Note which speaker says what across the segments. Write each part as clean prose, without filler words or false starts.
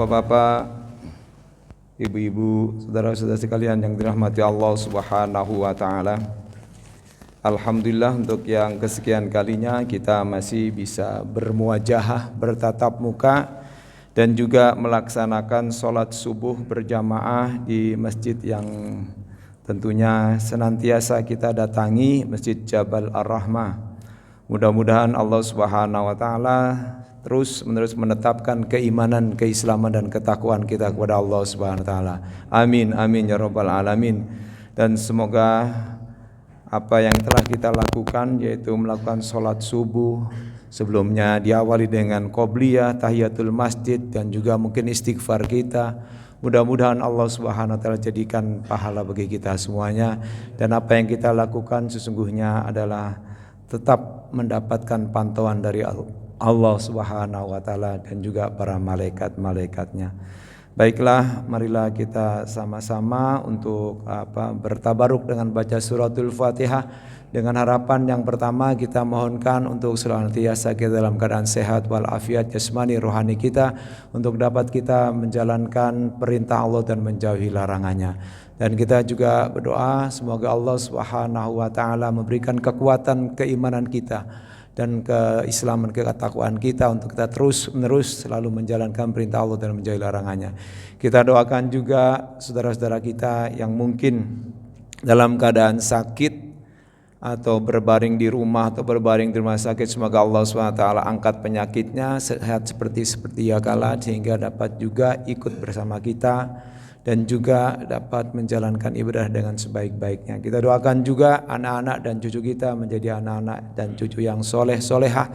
Speaker 1: Bapak-bapak, ibu-ibu, saudara-saudara sekalian yang dirahmati Allah Subhanahu wa taala. Alhamdulillah untuk yang kesekian kalinya kita masih bisa bermuajahah, bertatap muka dan juga melaksanakan sholat subuh berjamaah di masjid yang tentunya senantiasa kita datangi, Masjid Jabal Ar-Rahmah. Mudah-mudahan Allah Subhanahu wa taala terus-menerus menetapkan keimanan, keislaman dan ketakwaan kita kepada Allah Subhanahu wa taala. Amin amin ya rabbal alamin. Dan semoga apa yang telah kita lakukan, yaitu melakukan sholat subuh sebelumnya diawali dengan qobliyah, tahiyatul masjid dan juga mungkin istighfar kita. Mudah-mudahan Allah Subhanahu wa taala jadikan pahala bagi kita semuanya, dan apa yang kita lakukan sesungguhnya adalah tetap mendapatkan pantauan dari Allah Subhanahu wa taala dan juga para malaikat-malaikatnya. Baiklah, marilah kita sama-sama untuk bertabaruk dengan baca suratul Fatihah, dengan harapan yang pertama kita mohonkan untuk senantiasa kita dalam keadaan sehat walafiat jasmani rohani kita, untuk dapat kita menjalankan perintah Allah dan menjauhi larangannya. Dan kita juga berdoa semoga Allah Subhanahu wa taala memberikan kekuatan keimanan kita dan keislaman, ketakwaan kita untuk kita terus-menerus selalu menjalankan perintah Allah dan menjauhi larangannya. Kita doakan juga saudara-saudara kita yang mungkin dalam keadaan sakit atau berbaring di rumah atau berbaring di rumah sakit, semoga Allah SWT angkat penyakitnya, sehat seperti kala, sehingga dapat juga ikut bersama kita dan juga dapat menjalankan ibadah dengan sebaik-baiknya. Kita doakan juga anak-anak dan cucu kita menjadi anak-anak dan cucu yang soleh-solehah,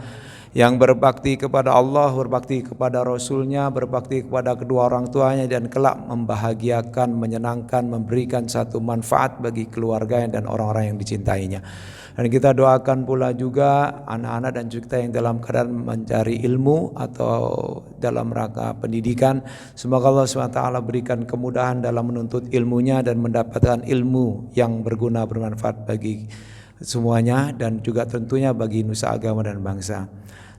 Speaker 1: yang berbakti kepada Allah, berbakti kepada Rasulnya, berbakti kepada kedua orang tuanya, dan kelak membahagiakan, menyenangkan, memberikan satu manfaat bagi keluarganya dan orang-orang yang dicintainya. Dan kita doakan pula juga anak-anak dan cucu kita yang dalam keadaan mencari ilmu atau dalam rangka pendidikan. Semoga Allah SWT berikan kemudahan dalam menuntut ilmunya dan mendapatkan ilmu yang berguna, bermanfaat bagi semuanya, dan juga tentunya bagi nusa agama dan bangsa.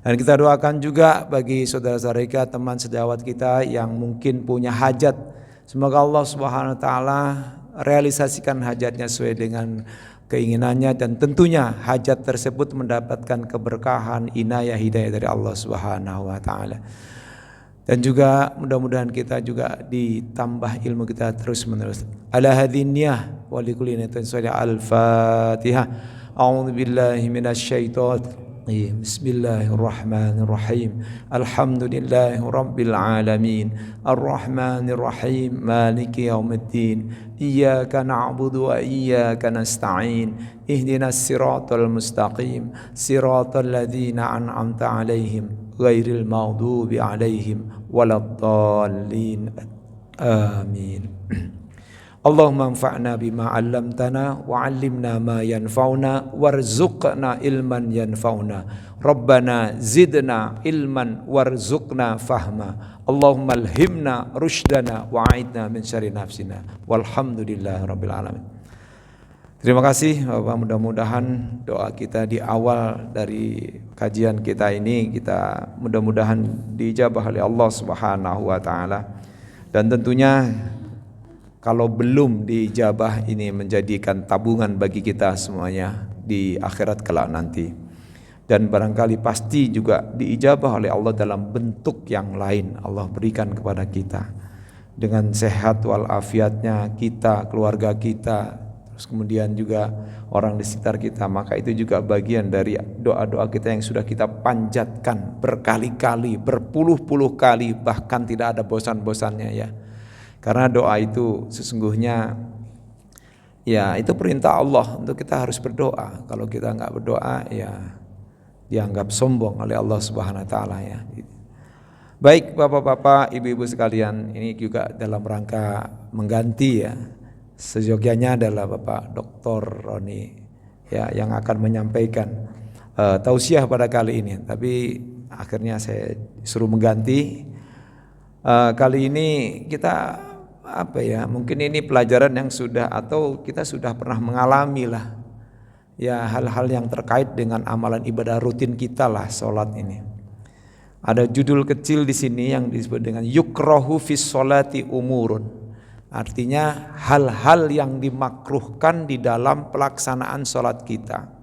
Speaker 1: Dan kita doakan juga bagi saudara-saudara kita, teman sejawat kita yang mungkin punya hajat. Semoga Allah Subhanahu wa taala realisasikan hajatnya sesuai dengan keinginannya, dan tentunya hajat tersebut mendapatkan keberkahan, inayah, hidayah dari Allah Subhanahu wa taala. Dan juga mudah-mudahan kita juga ditambah ilmu kita terus-menerus. Ala hadhinniyah wa likulli niyatin shalihah. Al-Fatihah. A'udzu billahi minasyaitonir rajim. Bismillahirrahmanirrahim. Alhamdulillahi rabbil alamin. Arrahmanir rahim. Maliki yaumiddin. Iyyaka na'budu wa iyyaka nasta'in. Ihdinas siratal mustaqim. Siratal ladzina an'amta 'alaihim ghairil maghdubi 'alaihim waladdallin. Amin. Allahumma anfa'na bima 'allamtana wa 'allimna ma yanfa'una warzuqna ilman yanfa'una. Rabbana zidna ilman warzuqna fahma. Allahumma alhimna rushdana wa 'aidna min syarri nafsina. Walhamdulillahirabbil alamin. Terima kasih Bapak, mudah-mudahan doa kita di awal dari kajian kita ini kita mudah-mudahan diijabah oleh Allah Subhanahu wa taala. Dan tentunya kalau belum diijabah, ini menjadikan tabungan bagi kita semuanya di akhirat kelak nanti. Dan barangkali pasti juga diijabah oleh Allah dalam bentuk yang lain, Allah berikan kepada kita dengan sehat walafiatnya kita, keluarga kita, terus kemudian juga orang di sekitar kita. Maka itu juga bagian dari doa-doa kita yang sudah kita panjatkan berkali-kali, berpuluh-puluh kali, bahkan tidak ada bosan-bosannya ya. Karena doa itu sesungguhnya ya itu perintah Allah untuk kita harus berdoa. Kalau kita enggak berdoa ya dianggap sombong oleh Allah Subhanahu wa taala ya. Baik Bapak-bapak, Ibu-ibu sekalian, ini juga dalam rangka mengganti ya. Seyogyanya adalah Bapak Dr. Roni ya yang akan menyampaikan tausiah pada kali ini. Tapi akhirnya saya suruh mengganti. Kali ini kita mungkin ini pelajaran yang sudah atau kita sudah pernah mengalami lah ya, hal-hal yang terkait dengan amalan ibadah rutin kita lah, sholat ini. Ada judul kecil di sini yang disebut dengan yukrahu fis sholati umurun. Artinya hal-hal yang dimakruhkan di dalam pelaksanaan sholat kita.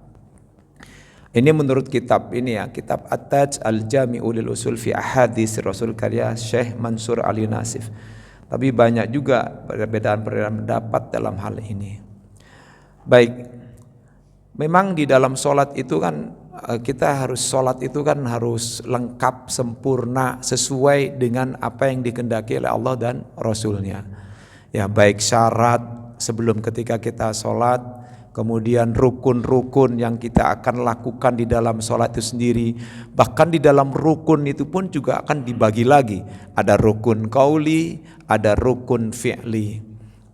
Speaker 1: Ini menurut kitab ini ya, kitab At-Taj Al-Jami'u lil Usul fi Ahadits Rasul karya Syekh Mansur Ali Nasif. Tapi banyak juga perbedaan-perbedaan pendapat dalam hal ini. Baik, memang di dalam sholat itu kan kita harus sholat itu kan harus lengkap, sempurna, sesuai dengan apa yang dikehendaki oleh Allah dan Rasulnya. Ya, baik syarat sebelum ketika kita sholat, kemudian rukun-rukun yang kita akan lakukan di dalam sholat itu sendiri. Bahkan di dalam rukun itu pun juga akan dibagi lagi. Ada rukun qauli, ada rukun fi'li.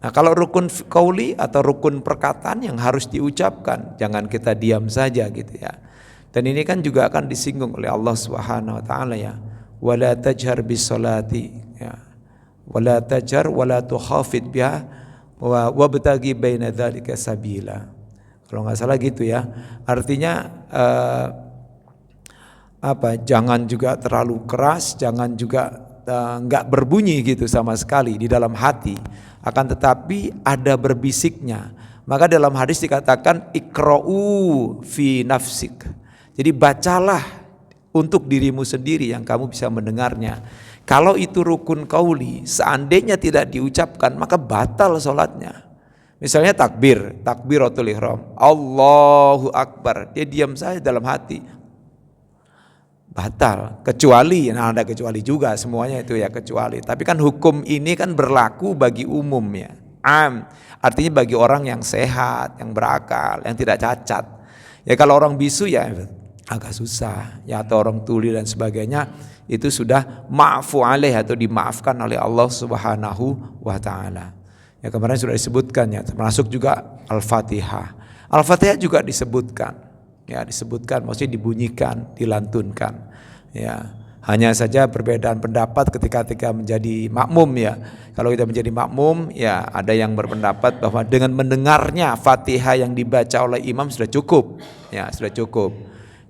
Speaker 1: Nah, kalau rukun qauli atau rukun perkataan yang harus diucapkan, jangan kita diam saja gitu ya. Dan ini kan juga akan disinggung oleh Allah Subhanahu wa taala ya. Wala tajhar bis salati ya. Wala tajhar wala tukhafid biha wabtaghi baina dzalika sabila. Kalau nggak salah gitu ya. Artinya jangan juga terlalu keras, jangan juga nggak berbunyi gitu sama sekali di dalam hati. Akan tetapi ada berbisiknya. Maka dalam hadis dikatakan ikra'u fi nafsik. Jadi bacalah untuk dirimu sendiri yang kamu bisa mendengarnya. Kalau itu rukun qauli, seandainya tidak diucapkan maka batal sholatnya. Misalnya takbiratul ihram, Allahu Akbar, dia diam saja dalam hati, batal. Kecuali, ada kecuali juga semuanya itu ya kecuali. Tapi kan hukum ini kan berlaku bagi umum ya, artinya bagi orang yang sehat, yang berakal, yang tidak cacat. Ya kalau orang bisu ya agak susah ya, atau orang tuli dan sebagainya, itu sudah ma'fu alaih atau dimaafkan oleh Allah Subhanahu wa taala. Ya kemarin sudah disebutkan ya, termasuk juga Al-Fatihah. Al-Fatihah juga disebutkan. Ya, disebutkan maksudnya dibunyikan, dilantunkan. Ya, hanya saja perbedaan pendapat ketika menjadi makmum ya. Kalau kita menjadi makmum ya, ada yang berpendapat bahwa dengan mendengarnya Fatihah yang dibaca oleh imam sudah cukup. Ya, sudah cukup.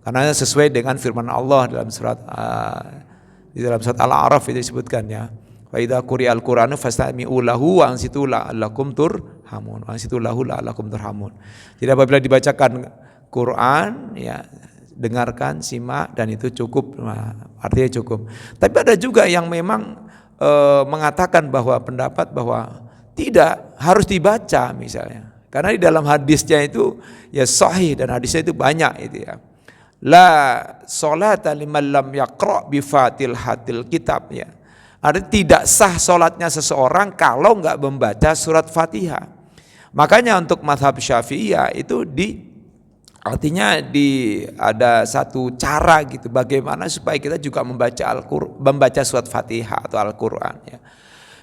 Speaker 1: Karena sesuai dengan firman Allah dalam surat Al-A'raf itu disebutkan ya. Fa idza quri'al Qur'anu fastami'u lahu wa ansitu la'allakum turhamun. Wa ansitu lahu la'allakum turhamun. Jadi apabila dibacakan Quran ya, dengarkan, simak, dan itu cukup. Nah, artinya cukup. Tapi ada juga yang memang mengatakan bahwa pendapat bahwa tidak harus dibaca misalnya. Karena di dalam hadisnya itu ya sahih, dan hadisnya itu banyak itu ya. La sholata liman lam yaqra bi fatihatil kitab ya. Artinya tidak sah sholatnya seseorang kalau enggak membaca surat Fatihah. Makanya untuk mazhab Syafi'iyah itu artinya ada satu cara gitu bagaimana supaya kita juga membaca surat Fatihah atau Al-Qur'an ya.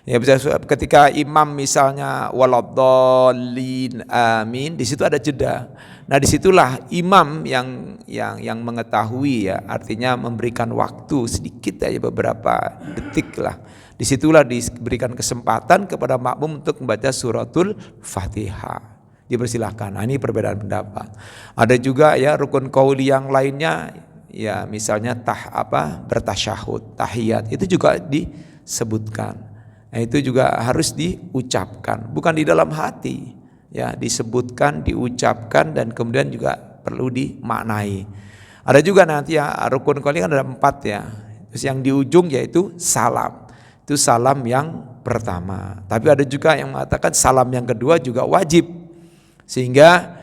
Speaker 1: Ya bisa ketika imam misalnya waladdallin amin, di situ ada jeda. Nah disitulah imam yang mengetahui ya, artinya memberikan waktu sedikit aja beberapa detik lah. Disitulah diberikan kesempatan kepada makmum untuk membaca suratul Fatihah. Dipersilahkan. Nah, ini perbedaan pendapat. Ada juga ya rukun qauli yang lainnya ya, misalnya bertasyahud, tahiyat, itu juga disebutkan. Nah, itu juga harus diucapkan, bukan di dalam hati. Ya, disebutkan, diucapkan, dan kemudian juga perlu dimaknai. Ada juga nanti ya rukun qauli kan ada 4 ya. Terus yang di ujung yaitu salam. Itu salam yang pertama. Tapi ada juga yang mengatakan salam yang kedua juga wajib. Sehingga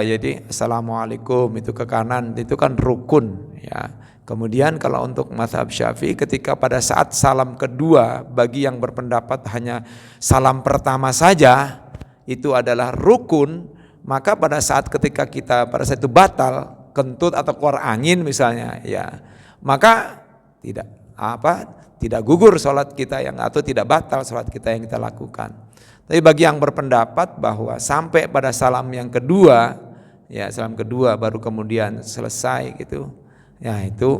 Speaker 1: jadi assalamualaikum itu ke kanan itu kan rukun ya. Kemudian kalau untuk mazhab Syafi'i ketika pada saat salam kedua, bagi yang berpendapat hanya salam pertama saja itu adalah rukun, maka pada saat ketika kita pada saat itu batal, kentut atau keluar angin misalnya ya, maka tidak gugur sholat kita atau tidak batal sholat kita yang kita lakukan. Tapi bagi yang berpendapat bahwa sampai pada salam yang kedua, ya salam kedua baru kemudian selesai gitu, ya itu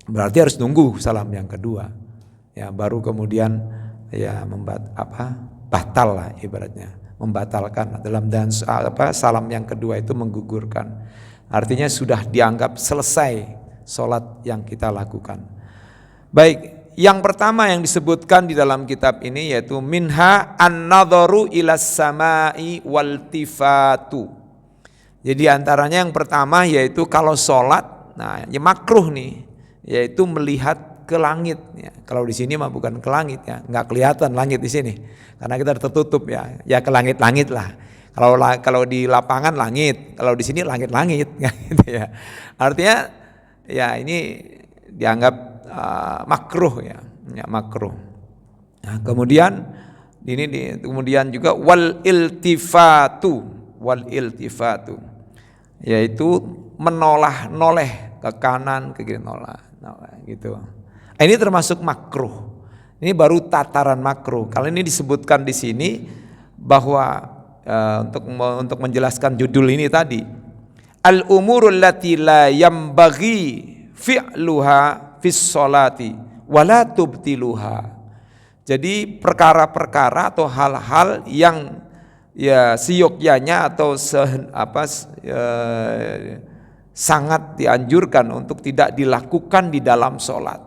Speaker 1: berarti harus nunggu salam yang kedua, ya baru kemudian ya batal lah ibaratnya, membatalkan dalam salam yang kedua itu menggugurkan. Artinya sudah dianggap selesai sholat yang kita lakukan. Baik, yang pertama yang disebutkan di dalam kitab ini yaitu minha an-nadharu ilas samai waltifatu. Jadi antaranya yang pertama yaitu kalau sholat, nah ya makruh nih, yaitu melihat ke langit. Ya, kalau di sini mah bukan ke langit ya, nggak kelihatan langit di sini, karena kita tertutup ya, ya ke langit-langit lah. Kalau di lapangan langit, kalau di sini langit-langit, gitu ya. Artinya ya ini dianggap makruh ya makruh. Nah, kemudian kemudian juga wal iltifatu, yaitu noleh ke kanan ke kiri, noleh gitu. Ini termasuk makruh. Ini baru tataran makruh. Kalau ini disebutkan di sini bahwa untuk menjelaskan judul ini tadi, al umurul lati la yambaghi fi'luha fis sholati wala tubtiluha. Jadi perkara-perkara atau hal-hal yang ya siyogyanya atau sangat dianjurkan untuk tidak dilakukan di dalam sholat.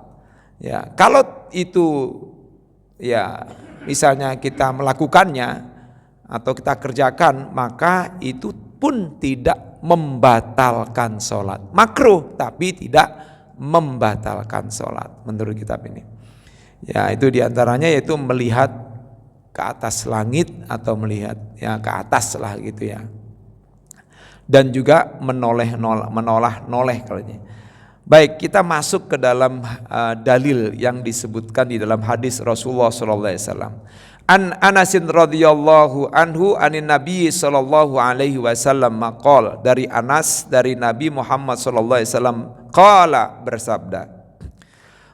Speaker 1: Ya, kalau itu ya misalnya kita melakukannya atau kita kerjakan, maka itu pun tidak membatalkan sholat. Makruh tapi tidak membatalkan sholat menurut kitab ini. Ya, itu diantaranya yaitu melihat ke atas langit atau melihat ya ke atas lah gitu ya. Dan juga menoleh kalau ini. Baik, kita masuk ke dalam dalil yang disebutkan di dalam hadis Rasulullah sallallahu alaihi wasallam. An Anasin radhiyallahu anhu anin Nabi sallallahu alaihi wasallam maqal, dari Anas dari Nabi Muhammad sallallahu alaihi wasallam qala, bersabda,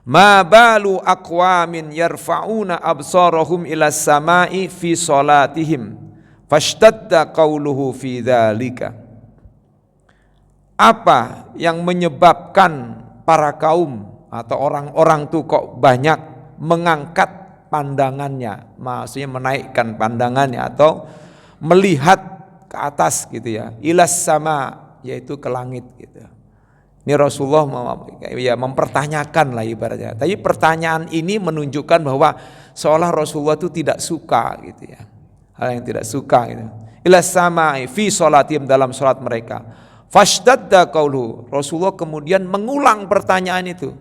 Speaker 1: ma balu aqwamin yarfa'una absarahum ila samai fi salatihim fashtadda qawluhu fi dzalika. Apa yang menyebabkan para kaum atau orang-orang tuh kok banyak mengangkat pandangannya, maksudnya menaikkan pandangannya atau melihat ke atas gitu ya, ilas sama, yaitu ke langit gitu. Ini Rasulullah ya mempertanyakan lah ibaratnya. Tapi pertanyaan ini menunjukkan bahwa seolah Rasulullah itu tidak suka gitu ya, hal yang tidak suka gitu. Ilas sama fi sholatim, dalam sholat mereka. Fashtadda qauluhu, Rasulullah kemudian mengulang pertanyaan itu,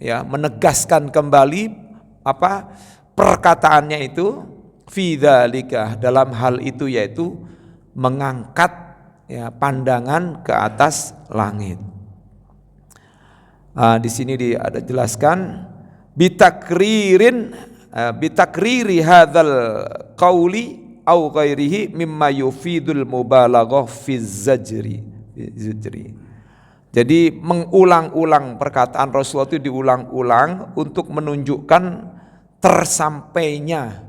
Speaker 1: ya menegaskan kembali perkataannya itu, fi dzalika, dalam hal itu, yaitu mengangkat ya pandangan ke atas langit. Di sini ada jelaskan bitakriri hadzal qauli au ghairihi mimma yufidul mubalaghah fi zajri. Jadi mengulang-ulang perkataan Rasulullah itu, diulang-ulang untuk menunjukkan tersampainya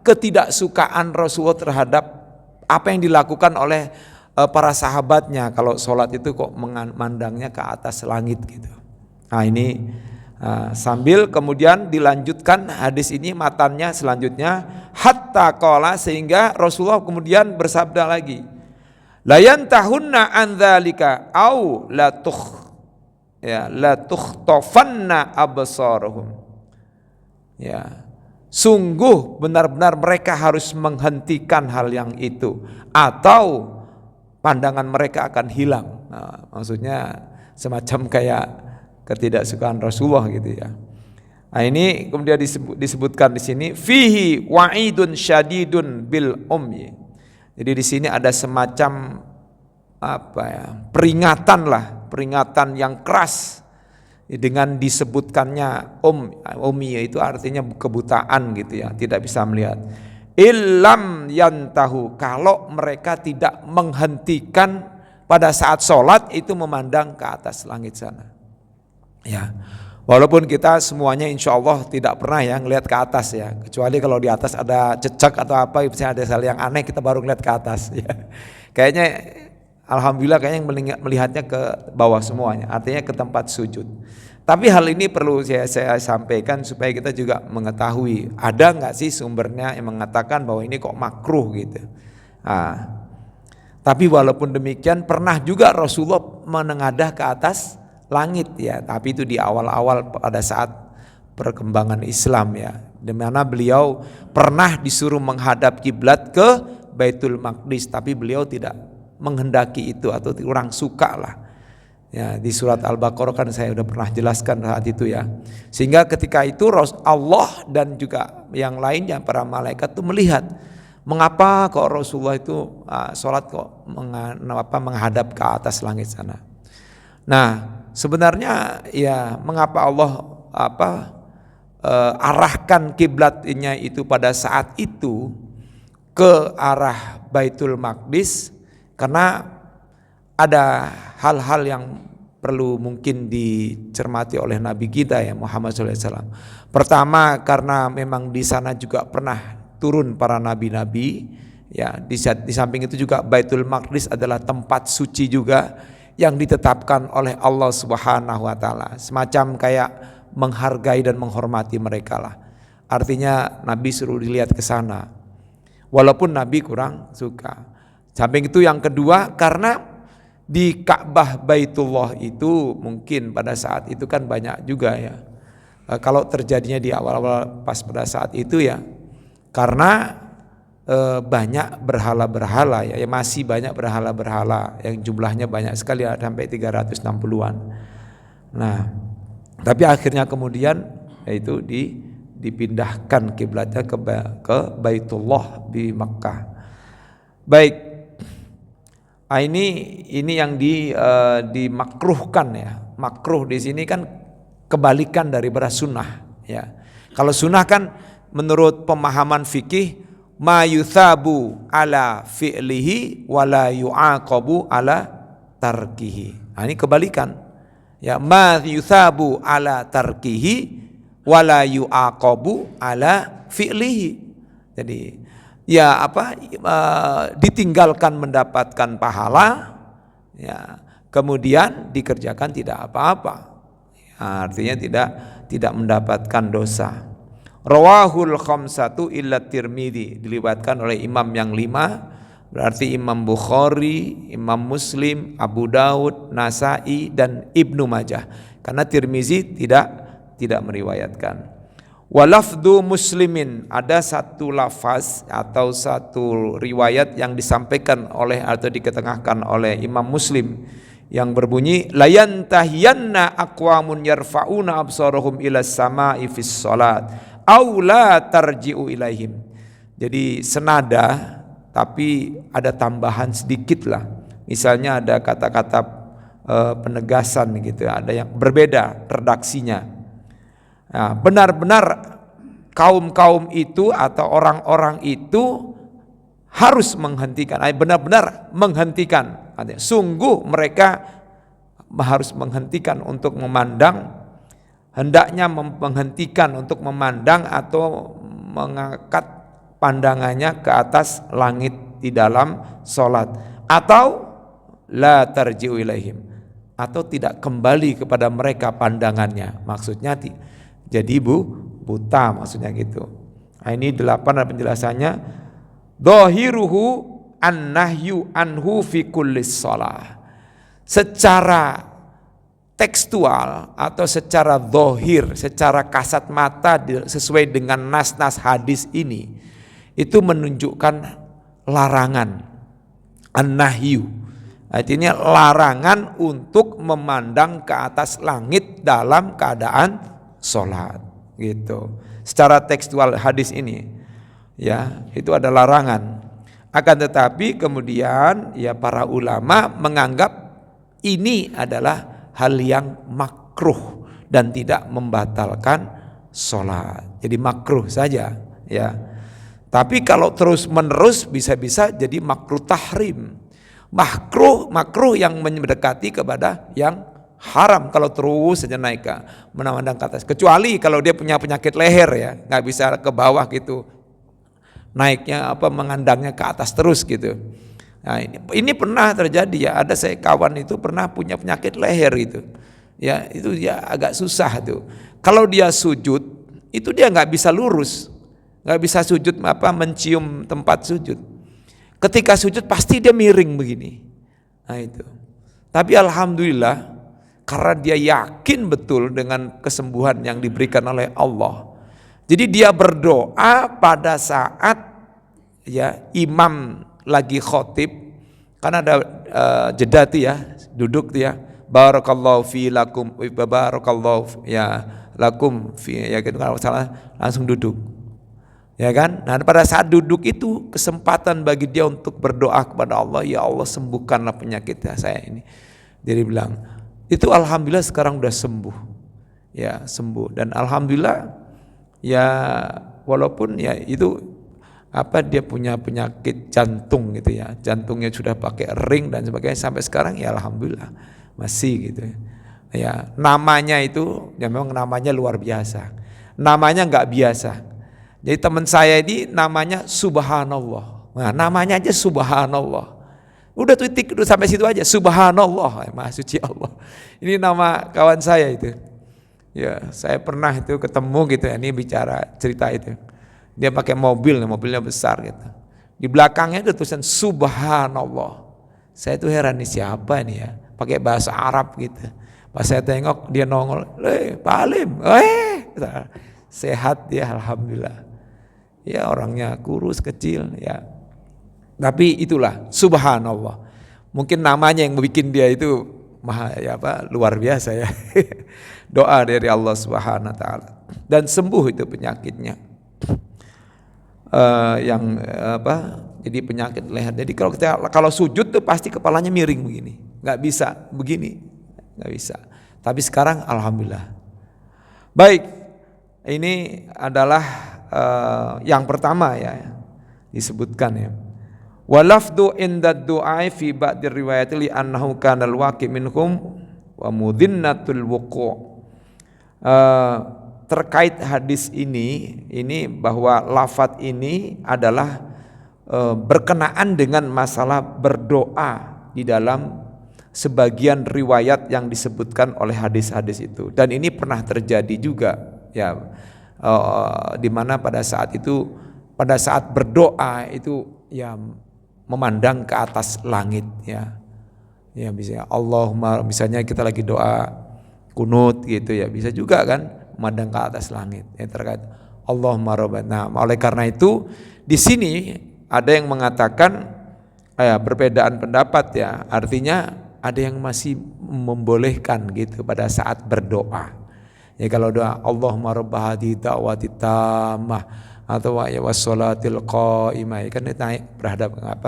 Speaker 1: ketidaksukaan Rasulullah terhadap apa yang dilakukan oleh para sahabatnya kalau sholat itu kok memandangnya ke atas langit gitu. Nah ini sambil kemudian dilanjutkan hadis ini matannya selanjutnya, hatta qala, sehingga Rasulullah kemudian bersabda lagi, la yantahunna an dzalika au la tukhtafanna absaruhum. Ya, sungguh benar-benar mereka harus menghentikan hal yang itu atau pandangan mereka akan hilang. Nah, maksudnya semacam kayak ketidaksukaan Rasulullah gitu ya. Nah, ini kemudian disebutkan di sini fihi wa'idun syadidun bil ummi. Jadi di sini ada semacam peringatan yang keras dengan disebutkannya ummi, yaitu artinya kebutaan gitu ya, tidak bisa melihat. Illam yantahu, kalau mereka tidak menghentikan pada saat sholat itu memandang ke atas langit sana. Ya, walaupun kita semuanya insya Allah tidak pernah ya ngelihat ke atas ya, kecuali kalau di atas ada cecak atau apa, misalnya ada hal yang aneh kita baru ngelihat ke atas ya. Kayaknya alhamdulillah kayaknya melihatnya ke bawah semuanya, artinya ke tempat sujud. Tapi hal ini perlu saya sampaikan supaya kita juga mengetahui, ada nggak sih sumbernya yang mengatakan bahwa ini kok makruh gitu. Tapi walaupun demikian pernah juga Rasulullah menengadah ke atas
Speaker 2: langit ya, tapi itu di awal-awal pada saat perkembangan Islam ya, di mana beliau pernah disuruh menghadap kiblat ke Baitul Maqdis, tapi beliau tidak menghendaki itu atau kurang suka lah. Ya, di surat Al-Baqarah kan saya udah pernah jelaskan saat itu ya. Sehingga ketika itu Allah dan juga yang lainnya para malaikat itu melihat mengapa kok Rasulullah itu sholat kok menghadap ke atas langit sana. Nah, sebenarnya ya mengapa Allah arahkan kiblatnya itu pada saat itu ke arah Baitul Maqdis, karena ada hal-hal yang perlu mungkin dicermati oleh Nabi kita ya Muhammad SAW. Pertama, karena memang di sana juga pernah turun para nabi-nabi ya. Di samping itu juga Baitul Maqdis adalah tempat suci juga yang ditetapkan oleh Allah Subhanahu wa taala, semacam kayak menghargai dan menghormati mereka lah. Artinya Nabi suruh dilihat ke sana, walaupun Nabi kurang suka. Samping itu yang kedua, karena di Ka'bah Baitullah itu mungkin pada saat itu kan banyak juga ya, kalau terjadinya di awal-awal pas pada saat itu ya, karena banyak berhala-berhala ya, masih banyak berhala-berhala yang jumlahnya banyak sekali ya, sampai 360-an. Nah, tapi akhirnya kemudian yaitu dipindahkan kiblatnya ke Baitullah di Makkah. Baik, ini yang dimakruhkan ya. Makruh di sini kan kebalikan dari sunnah ya. Kalau sunnah kan menurut pemahaman fikih ma yuthabu ala fi'lihi wala yu'aqabu ala tarkihi. Nah, ini kebalikan. Ya, ma yuthabu ala tarkihi wala yu'aqabu ala fi'lihi. Jadi ya ditinggalkan mendapatkan pahala ya, kemudian dikerjakan tidak apa-apa. Ya, artinya tidak mendapatkan dosa. Rawahul khamsatu illa Tirmidzi, diriwayatkan oleh imam yang 5, berarti Imam Bukhari, Imam Muslim, Abu Daud, Nasai dan Ibnu Majah. Karena Tirmidzi tidak meriwayatkan. Walafdu Muslimin, ada satu lafaz atau satu riwayat yang disampaikan oleh atau diketengahkan oleh Imam Muslim yang berbunyi layantahiyanna aqwamun yarfa'una absarahum ila sama'i fis salat aw la tarji'u ilaihim. Jadi senada tapi ada tambahan sedikit lah. Misalnya ada kata-kata penegasan gitu, ada yang berbeda redaksinya. Nah, benar-benar kaum-kaum itu atau orang-orang itu harus menghentikan, benar-benar menghentikan. Sungguh mereka harus menghentikan untuk memandang, hendaknya menghentikan untuk memandang atau mengangkat pandangannya ke atas langit di dalam sholat, atau la tarji'u ilaihim, atau tidak kembali kepada mereka pandangannya. Maksudnya jadi buta, maksudnya gitu. Nah, ini 8 penjelasannya. Dhahiruhu an-nahyu anhu fi kulli shalah. Secara tekstual atau secara dhahir, secara kasat mata sesuai dengan nas-nas hadis ini, itu menunjukkan larangan. An-nahyu artinya larangan untuk memandang ke atas langit dalam keadaan sholat gitu. Secara tekstual hadis ini ya, itu ada larangan. Akan tetapi kemudian ya para ulama menganggap ini adalah hal yang makruh dan tidak membatalkan sholat. Jadi makruh saja ya. Tapi kalau terus menerus bisa-bisa jadi makruh tahrim. Makruh yang mendekati kepada yang haram kalau terus saja naik memandang ke atas. Kecuali kalau dia punya penyakit leher ya, nggak bisa ke bawah gitu, naiknya mengandangnya ke atas terus gitu. Nah, ini pernah terjadi ya, ada saya kawan itu pernah punya penyakit leher gitu. Ya itu ya agak susah tuh. Kalau dia sujud itu dia nggak bisa lurus, nggak bisa sujud mencium tempat sujud. Ketika sujud pasti dia miring begini. Nah itu. Tapi alhamdulillah, karena dia yakin betul dengan kesembuhan yang diberikan oleh Allah. Jadi dia berdoa pada saat ya imam lagi khotib, kan ada jeda tuh ya, duduk tuh ya, barakallahu fi lakum wa barakallahu ya lakum fi, ya gitu, kalau salah langsung duduk. Ya kan? Nah, pada saat duduk itu kesempatan bagi dia untuk berdoa kepada Allah, ya Allah sembuhkanlah penyakit saya ini. Jadi bilang, itu alhamdulillah sekarang udah sembuh. Ya, sembuh, dan alhamdulillah ya walaupun ya itu dia punya penyakit jantung gitu ya. Jantungnya sudah pakai ring dan sebagainya, sampai sekarang ya alhamdulillah masih gitu. Ya, namanya itu ya memang namanya luar biasa. Namanya enggak biasa. Jadi teman saya ini namanya Subhanallah. Nah, namanya aja Subhanallah. Udah titik udah sampai situ aja, Subhanallah, Maha Suci Allah. Ini nama kawan saya itu. Ya, saya pernah itu ketemu gitu ya, ini bicara cerita itu. Dia pakai mobilnya besar gitu. Di belakangnya ada tulisan Subhanallah. Saya tuh heran, nih siapa nih ya? Pakai bahasa Arab gitu. Pas saya tengok dia nongol, Pak Alim, sehat dia alhamdulillah. Ya orangnya kurus kecil ya. Tapi itulah Subhanallah. Mungkin namanya yang bikin dia itu luar biasa ya. Doa dari Allah Subhanahu wa taala. Dan sembuh itu penyakitnya. Jadi penyakit leher. Jadi kalau sujud tuh pasti kepalanya miring begini. Enggak bisa begini. Enggak bisa. Tapi sekarang alhamdulillah. Baik. Ini adalah yang pertama ya disebutkan ya. Walafdu inda du'a fi ba'di riwayat li annahu kana al-waqi minhum wa mudhinnatul wuqu'. Terkait hadis ini bahwa lafadz ini adalah berkenaan dengan masalah berdoa di dalam sebagian riwayat yang disebutkan oleh hadis-hadis itu, dan ini pernah terjadi juga ya. Di mana pada saat berdoa itu ya memandang ke atas langit ya bisa Allahumma, misalnya kita lagi doa kunut gitu ya, bisa juga kan memandang ke atas langit ya, terkait Allahumma rabbana. Oleh karena itu di sini ada yang mengatakan perbedaan pendapat ya, artinya ada yang masih membolehkan gitu pada saat berdoa. Ya kalau doa Allahumma rabb hadhihi da'wati tammah atau ya wassalatil qaimah, kan naik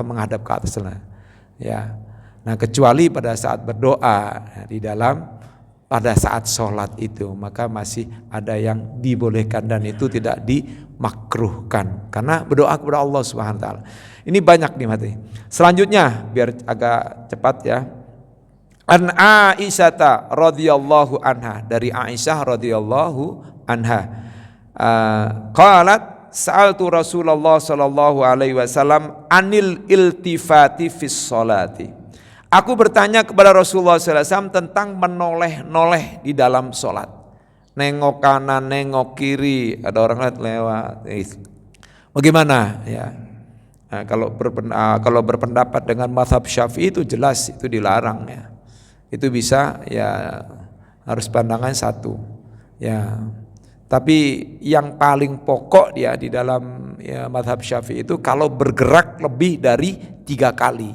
Speaker 2: menghadap ke atas lah. Ya. Nah, kecuali pada saat berdoa pada saat sholat itu, maka masih ada yang dibolehkan dan itu tidak dimakruhkan karena berdoa kepada Allah Subhanahu wa taala. Ini banyak nih mati. Selanjutnya biar agak cepat ya. An Aisyah radhiyallahu anha, dari Aisyah radhiyallahu anha, qalat sa'altu Rasulullah sallallahu alaihi wasallam anil iltifati fis salati. Aku bertanya kepada Rasulullah sallallahu alaihi wasallam tentang menoleh-noleh di dalam salat. Nengok kanan, nengok kiri, ada orang lewat. Bagaimana ya? Nah, kalau berpendapat dengan mazhab Syafi'i itu jelas itu dilarang ya. Itu bisa ya, harus pandangan satu ya. Tapi yang paling pokok dia di dalam ya, mazhab Syafi'i itu kalau bergerak lebih dari 3 kali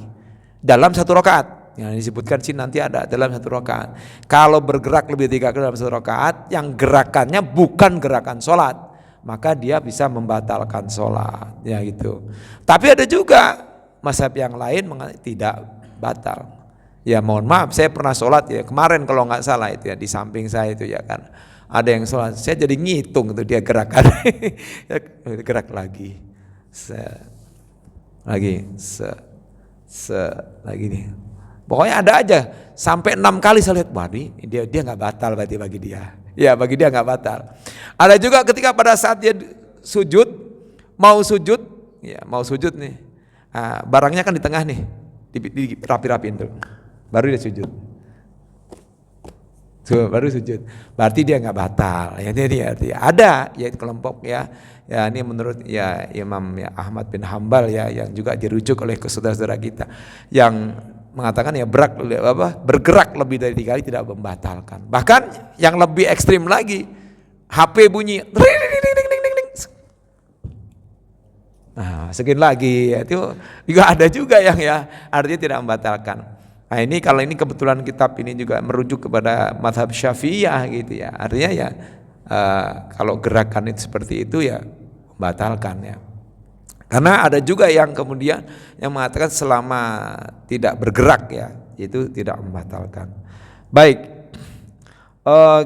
Speaker 2: dalam 1 rakaat. Yang disebutkan sih nanti ada dalam 1 rakaat. Kalau bergerak lebih 3 kali dalam 1 rakaat, yang gerakannya bukan gerakan sholat, maka dia bisa membatalkan sholat ya gitu. Tapi ada juga mazhab yang lain tidak batal. Ya mohon maaf, saya pernah sholat ya kemarin kalau nggak salah itu ya, di samping saya itu ya kan ada yang sholat, saya jadi ngitung tuh dia gerakan gerak lagi lagi nih, pokoknya ada aja sampai 6 kali saya lihat, wah dia nggak batal berarti bagi dia ya, bagi dia nggak batal. Ada juga ketika pada saat dia mau sujud nih, nah, barangnya kan di tengah nih, dirapi-rapiin tuh. Baru dia sujud. Baru sujud. Berarti dia nggak batal. Ya dia ada ya kelompok ya. Ya ini menurut ya Imam ya Ahmad bin Hambal ya, yang juga dirujuk oleh saudara-saudara kita yang mengatakan ya bergerak lebih dari 3 kali tidak membatalkan. Bahkan yang lebih ekstrim lagi, HP bunyi, nah segini lagi, itu juga ada juga yang ya artinya tidak membatalkan. Nah ini kalau ini kebetulan kitab ini juga merujuk kepada mazhab Syafi'iyah gitu ya, artinya ya kalau gerakan itu seperti itu ya membatalkan ya. Karena ada juga yang kemudian yang mengatakan selama tidak bergerak ya itu tidak membatalkan. Baik,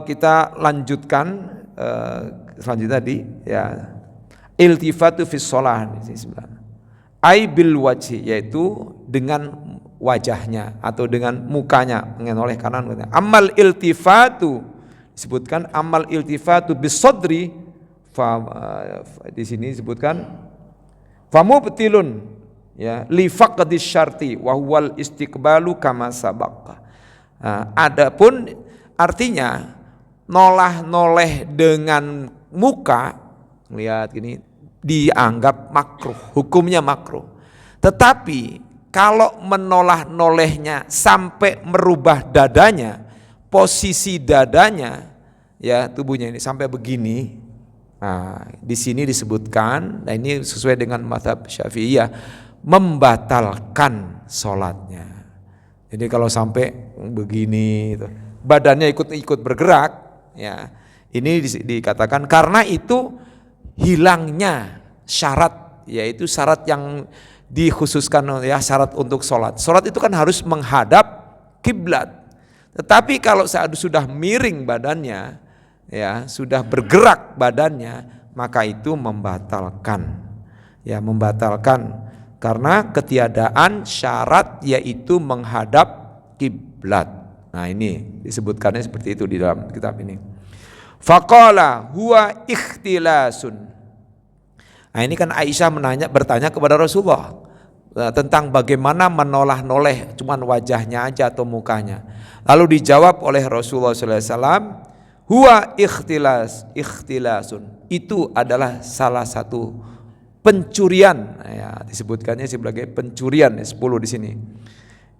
Speaker 2: kita lanjutkan selanjutnya tadi ya, iltifatu fis shalah ai bil wajhi, yaitu dengan wajahnya atau dengan mukanya menoleh kanan. Amal iltifatu disebutkan amal iltifatu bis sadri, di sini disebutkan famubtilun ya li faqdi syarti wa huwal istiqbalu kama sabaq. Adapun artinya noleh dengan muka, lihat gini, dianggap makruh, hukumnya makruh. Tetapi kalau menolehnya sampai merubah dadanya, posisi dadanya ya tubuhnya ini sampai begini. Nah, di sini disebutkan, nah ini sesuai dengan mazhab Syafi'iyah, membatalkan sholatnya. Jadi kalau sampai begini, badannya ikut bergerak, ya ini dikatakan karena itu hilangnya syarat, yaitu syarat yang dikhususkan ya, syarat untuk sholat. Sholat itu kan harus menghadap kiblat. Tetapi kalau saat sudah miring badannya, ya sudah bergerak badannya, maka itu membatalkan ya, membatalkan karena ketiadaan syarat yaitu menghadap kiblat. Nah ini disebutkannya seperti itu di dalam kitab ini. Faqala huwa ikhtilasun. Nah ini kan Aisyah bertanya kepada Rasulullah tentang bagaimana menoleh cuman wajahnya aja atau mukanya. Lalu dijawab oleh Rasulullah SAW, huwa ikhtilasun, itu adalah salah satu pencurian ya, disebutkannya sebagai pencurian 10 di sini.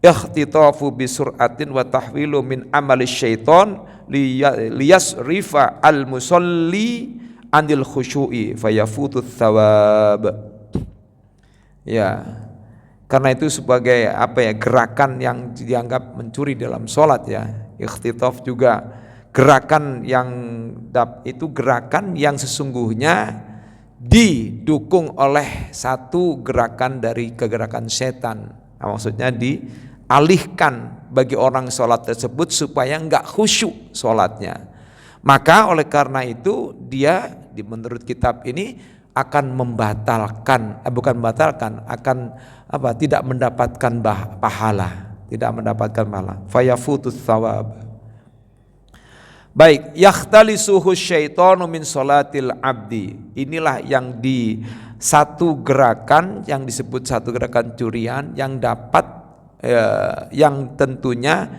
Speaker 2: Ikhtitafu bisur'atin wa tahwilu min amali syaiton liyasrifa al-musalli anil khusyu'i fayafutut thawab. Ya, karena itu sebagai gerakan yang dianggap mencuri dalam sholat ya. Ikhtitaf juga gerakan yang itu gerakan yang sesungguhnya didukung oleh satu gerakan dari kegerakan setan. Nah, maksudnya dialihkan bagi orang sholat tersebut supaya enggak khusyuk sholatnya. Maka oleh karena itu dia menurut kitab ini akan membatalkan, tidak mendapatkan pahala, tidak mendapatkan pahala. Fayafutus thawab. Baik, yakhtalisuhu syaitanu min sholatil abdi. Inilah yang di satu gerakan yang disebut satu gerakan curian yang dapat yang tentunya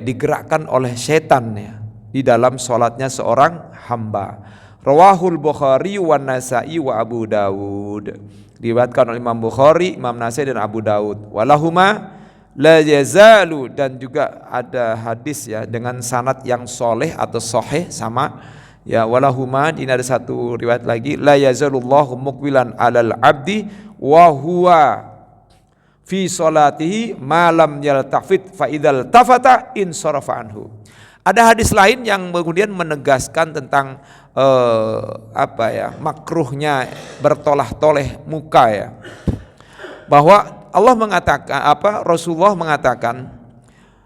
Speaker 2: digerakkan oleh setan ya di dalam sholatnya seorang hamba. Rawahul Bukhari wa Nasa'i wa Abu Dawud. Diriwayatkan oleh Imam Bukhari, Imam Nasa'i dan Abu Dawud. Walahuma la yazalu, dan juga ada hadis ya dengan sanad yang soleh atau sahih sama ya. Walahuma, ini ada satu riwayat lagi, la yazalullahu muqbilan alal abdi wa huwa fi salatihi ma lam yaltafit fa idzal tafata in sarafa anhu. Ada hadis lain yang kemudian menegaskan tentang makruhnya bertolah-toleh muka ya, bahwa Allah mengatakan Rasulullah mengatakan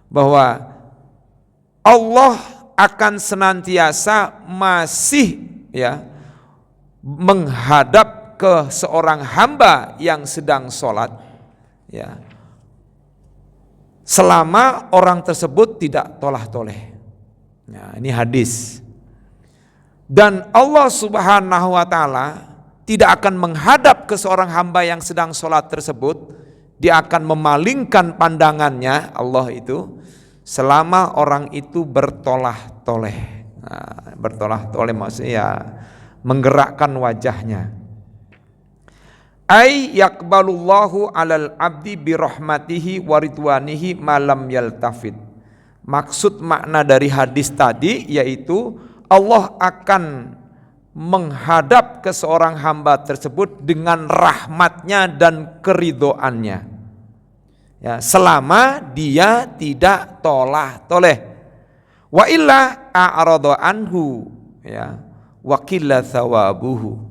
Speaker 2: bahwa Allah akan senantiasa masih ya menghadap ke seorang hamba yang sedang sholat ya, selama orang tersebut tidak tolah-toleh. Nah, ini hadis. Dan Allah Subhanahu wa taala tidak akan menghadap ke seorang hamba yang sedang sholat tersebut. Dia akan memalingkan pandangannya, Allah itu, selama orang itu bertolah-toleh. Nah, bertolah-toleh maksudnya ya, menggerakkan wajahnya. Ay yaqbalullahu 'alal 'abdi bi rahmatihi wa ridwanihi malam yaltafid. Maksud makna dari hadis tadi yaitu Allah akan menghadap ke seorang hamba tersebut dengan rahmatnya dan keridhoannya, ya, selama dia tidak tolah-toleh. Wa illa a'rada anhu, ya, wa qilla thawabuhu.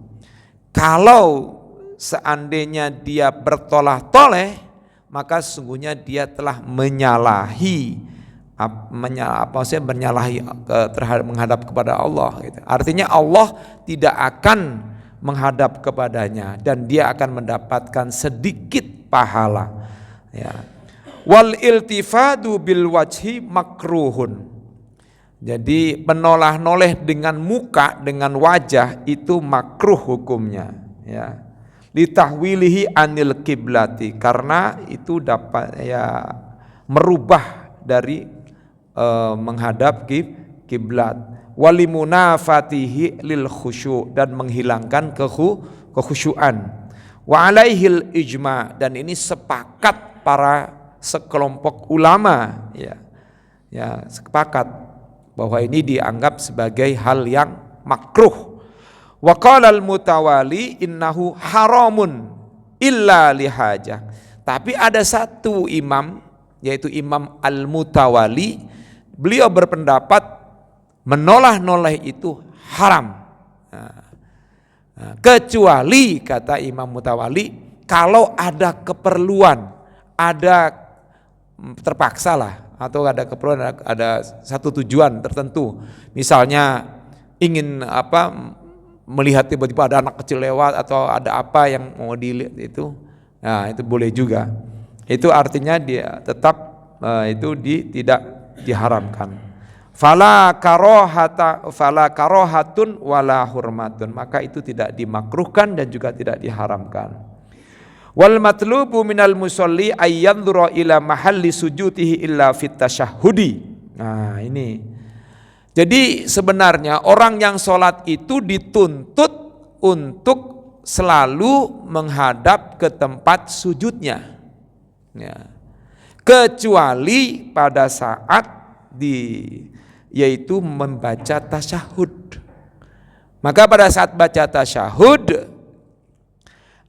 Speaker 2: Kalau seandainya dia bertolah-toleh, maka sesungguhnya dia telah menyalahi terhadap menghadap kepada Allah gitu. Artinya Allah tidak akan menghadap kepadanya dan dia akan mendapatkan sedikit pahala, ya. Wal iltifadu bil wajhi makruhun. Jadi menoleh-noleh dengan muka, dengan wajah itu makruh hukumnya, ya. Litahwilihi anil kiblati, karena itu dapat, ya, merubah dari menghadap kiblat. Walimunafatihi lil khusyu', dan menghilangkan kekhusyuan. Wa alaihil ijma', dan ini sepakat para sekelompok ulama, ya, ya, sepakat bahwa ini dianggap sebagai hal yang makruh. Wa qala al-Mutawali innahu haramun illa lihajah. Tapi ada satu imam, yaitu Imam Al-Mutawali, beliau berpendapat menoleh-noleh itu haram. Kecuali, kata Imam Mutawali, kalau ada keperluan, ada terpaksa lah, atau ada keperluan, ada satu tujuan tertentu. Misalnya ingin melihat tiba-tiba ada anak kecil lewat atau ada apa yang mau dilihat itu, nah itu boleh juga. Itu artinya dia tetap tidak diharamkan. Fala karohatun wala hurmatun, maka itu tidak dimakruhkan dan juga tidak diharamkan. Wal matlubu minal musolli ayyanzura ila mahalli sujutihi illa fit tasyahhudi. Nah ini, jadi sebenarnya orang yang sholat itu dituntut untuk selalu menghadap ke tempat sujudnya, ya. Kecuali pada saat yaitu membaca tasyahud. Maka pada saat baca tasyahud,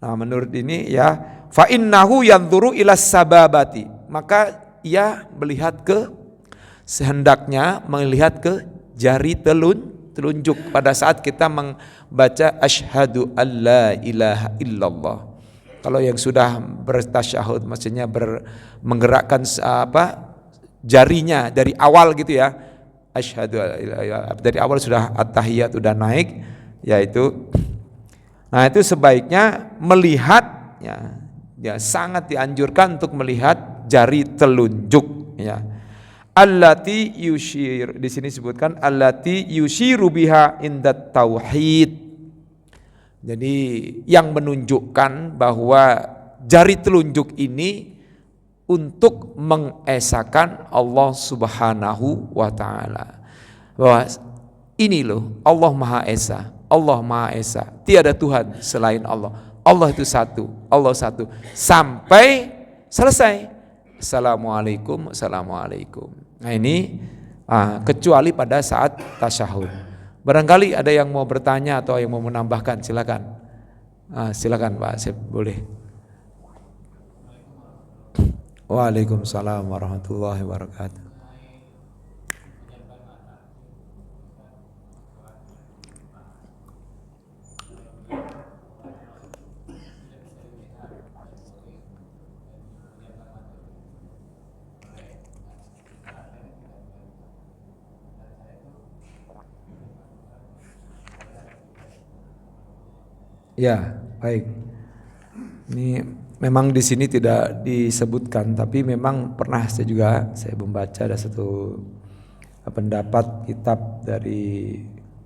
Speaker 2: nah menurut ini, ya, fa innahu yanzuru ila sababati, maka ia melihat melihat ke jari telunjuk pada saat kita membaca asyhadu alla ilaha illallah. Kalau yang sudah bertasyahud, maksudnya menggerakkan jarinya dari awal gitu, ya, asyhadu dari awal sudah at-tahiyat sudah naik, yaitu, nah itu sebaiknya melihat, ya sangat dianjurkan untuk melihat jari telunjuk, ya. Allati yushir, di sini disebutkan allati yushiru biha indat tauhid. Jadi yang menunjukkan bahwa jari telunjuk ini untuk mengesahkan Allah Subhanahu wa taala. Bahwa ini loh, Allah Maha Esa, Allah Maha Esa, tiada Tuhan selain Allah. Allah itu satu, Allah satu, sampai selesai. Assalamualaikum, assalamualaikum. Nah ini kecuali pada saat tasyahud. Barangkali ada yang mau bertanya atau yang mau menambahkan, silakan. Silakan Pak Asep, boleh. Waalaikumsalam warahmatullahi wabarakatuh. Ya, baik. Ini memang di sini tidak disebutkan, tapi memang pernah saya membaca ada satu pendapat kitab dari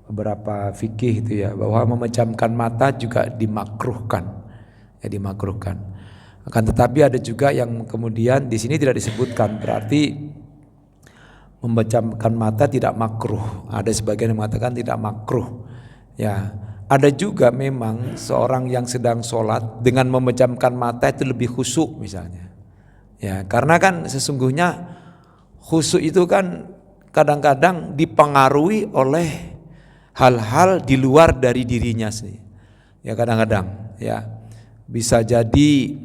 Speaker 2: beberapa fikih itu, ya, bahwa memejamkan mata juga dimakruhkan, ya, dimakruhkan. Akan tetapi ada juga yang kemudian di sini tidak disebutkan, berarti memejamkan mata tidak makruh. Ada sebagian yang mengatakan tidak makruh, ya. ada juga memang seorang yang sedang sholat dengan memejamkan mata itu lebih khusyuk misalnya. Ya, karena kan sesungguhnya khusyuk itu kan kadang-kadang dipengaruhi oleh hal-hal di luar dari dirinya sendiri. Ya kadang-kadang ya bisa jadi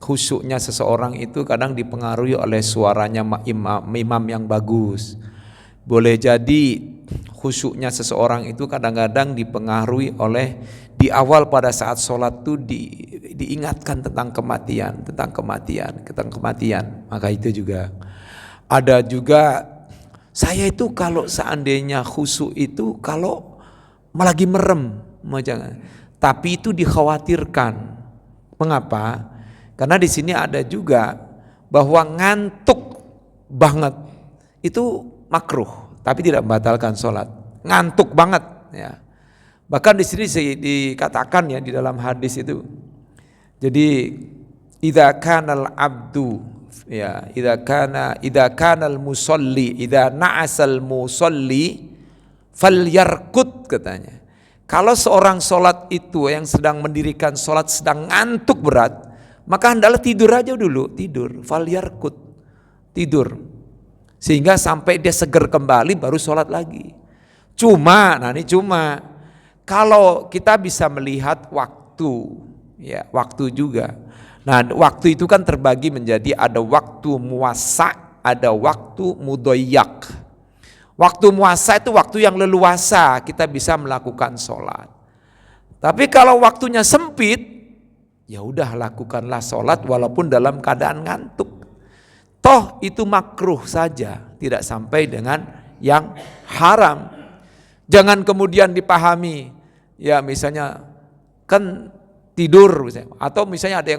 Speaker 2: khusyuknya seseorang itu kadang dipengaruhi oleh suaranya imam yang bagus. Boleh jadi khusyuknya seseorang itu kadang-kadang dipengaruhi oleh di awal pada saat sholat itu diingatkan tentang kematian. Maka itu juga ada juga saya itu kalau seandainya khusyuk itu kalau lagi merem, tapi itu dikhawatirkan. Mengapa? Karena di sini ada juga bahwa ngantuk banget itu makruh, tapi tidak membatalkan sholat. Ngantuk banget, ya. Bahkan di sini dikatakan ya di dalam hadis itu. Jadi idza kanal abdu ya idza kanal musalli idza na'asal musalli falyarkud katanya. Kalau seorang sholat itu yang sedang mendirikan sholat sedang ngantuk berat, maka hendaklah tidur aja dulu, falyarkud, tidur. Sehingga sampai dia seger kembali baru sholat lagi. Cuma kalau kita bisa melihat waktu, ya waktu juga. Nah waktu itu kan terbagi menjadi ada waktu muwassa, ada waktu mudoyak. Waktu muwassa itu waktu yang leluasa kita bisa melakukan sholat. Tapi kalau waktunya sempit, ya udah lakukanlah sholat walaupun dalam keadaan ngantuk. Toh itu makruh saja, tidak sampai dengan yang haram. Jangan kemudian dipahami, ya misalnya kan tidur misalnya, atau misalnya ada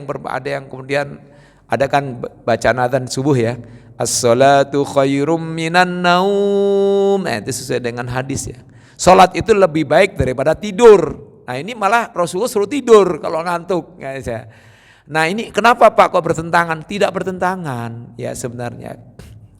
Speaker 2: yang kemudian ada kan bacaan adzan subuh ya, as-salatu khairum minan naum, itu sesuai dengan hadis ya. Salat itu lebih baik daripada tidur. Nah ini malah Rasulullah suruh tidur kalau ngantuk. Nah ini kenapa Pak kok bertentangan? Tidak bertentangan ya sebenarnya.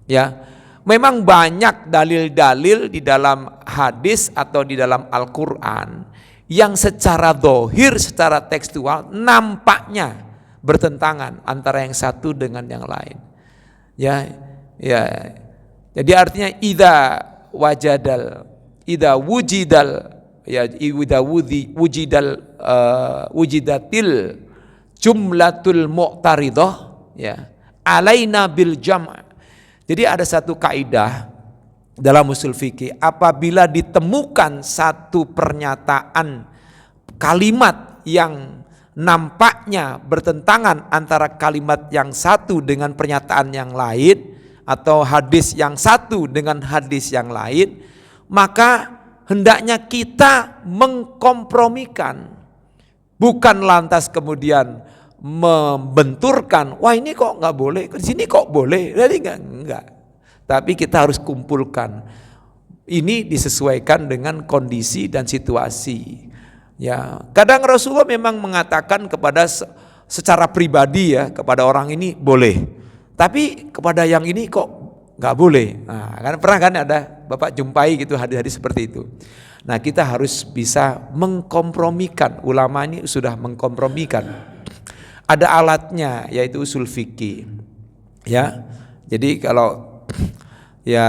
Speaker 2: Ya, memang banyak dalil-dalil di dalam hadis atau di dalam Al-Quran yang secara dohir, secara tekstual nampaknya bertentangan antara yang satu dengan yang lain. Ya. Jadi artinya wujidatil jumlatul mu'taridah ya alaina bil jam'. Jadi ada satu kaidah dalam usul fikih, apabila ditemukan satu pernyataan kalimat yang nampaknya bertentangan antara kalimat yang satu dengan pernyataan yang lain atau hadis yang satu dengan hadis yang lain, maka hendaknya kita mengkompromikan, bukan lantas kemudian membenturkan, wah ini kok nggak boleh, di sini kok boleh, jadi enggak. Tapi kita harus kumpulkan. Ini disesuaikan dengan kondisi dan situasi. Ya, kadang Rasulullah memang mengatakan kepada secara pribadi ya, kepada orang ini boleh, tapi kepada yang ini kok nggak boleh. Nah, kan pernah kan ada Bapak jumpai gitu hadis-hadis seperti itu. Nah, kita harus bisa mengkompromikan. Ulama ini sudah mengkompromikan. Ada alatnya yaitu usul fikih. Ya. Jadi kalau ya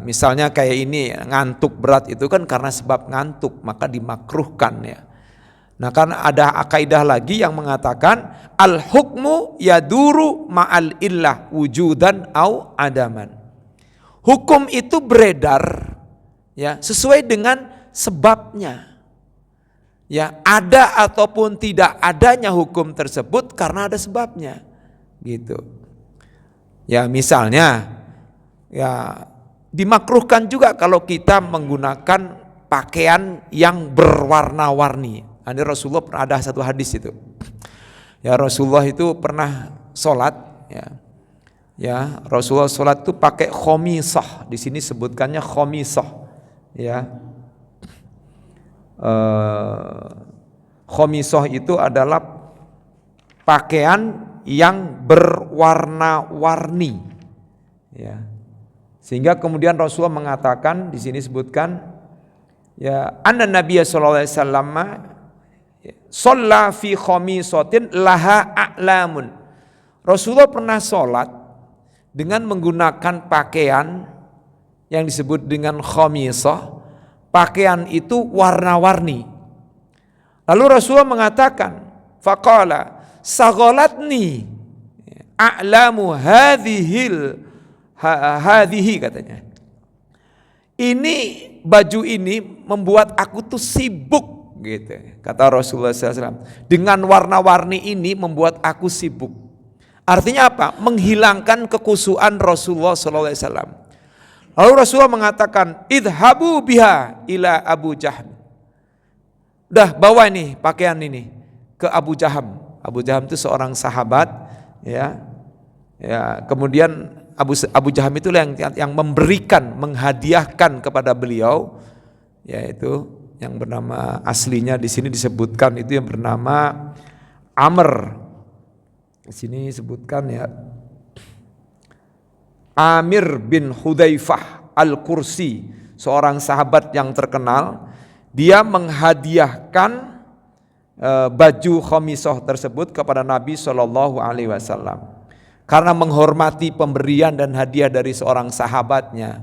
Speaker 2: misalnya kayak ini ngantuk berat itu kan karena sebab ngantuk maka dimakruhkan ya. Nah kan ada kaidah lagi yang mengatakan al hukmu yaduru ma'al illah wujudan au adaman. Hukum itu beredar ya sesuai dengan sebabnya. Ya, ada ataupun tidak adanya hukum tersebut karena ada sebabnya. Gitu. Ya, misalnya ya dimakruhkan juga kalau kita menggunakan pakaian yang berwarna-warni. Ada Rasulullah pernah ada satu hadis itu. Ya Rasulullah itu pernah sholat. Ya Rasulullah sholat itu pakai khomisah. Di sini sebutkannya khomisah. Ya. Khomisah itu adalah pakaian yang berwarna-warni. Ya. Sehingga kemudian Rasulullah mengatakan di sini sebutkan ya anna Nabiya sallallahu alaihi wasallam shalla fi khamisatin laha a'lamun. Rasulullah pernah sholat dengan menggunakan pakaian yang disebut dengan khamisah. Pakaian itu warna-warni. Lalu Rasulullah mengatakan, faqala saghalatni a'lamu hadhihi katanya. Ini baju ini membuat aku tuh sibuk gitu. Kata Rasulullah SAW. Dengan warna-warni ini membuat aku sibuk. Artinya apa? Menghilangkan kekhusyuan Rasulullah SAW. Lalu Rasulullah mengatakan, idhabu biha ila Abu Jaham. Udah bawa ini pakaian ini ke Abu Jaham. Abu Jaham itu seorang sahabat, ya. Ya, kemudian Abu Jaham itu yang memberikan, menghadiahkan kepada beliau, yaitu yang bernama aslinya di sini disebutkan itu yang bernama Amr. Di sini disebutkan ya Amir bin Hudzaifah Al-Kursi, seorang sahabat yang terkenal. Dia menghadiahkan baju khamisah tersebut kepada Nabi Shallallahu Alaihi Wasallam karena menghormati pemberian dan hadiah dari seorang sahabatnya.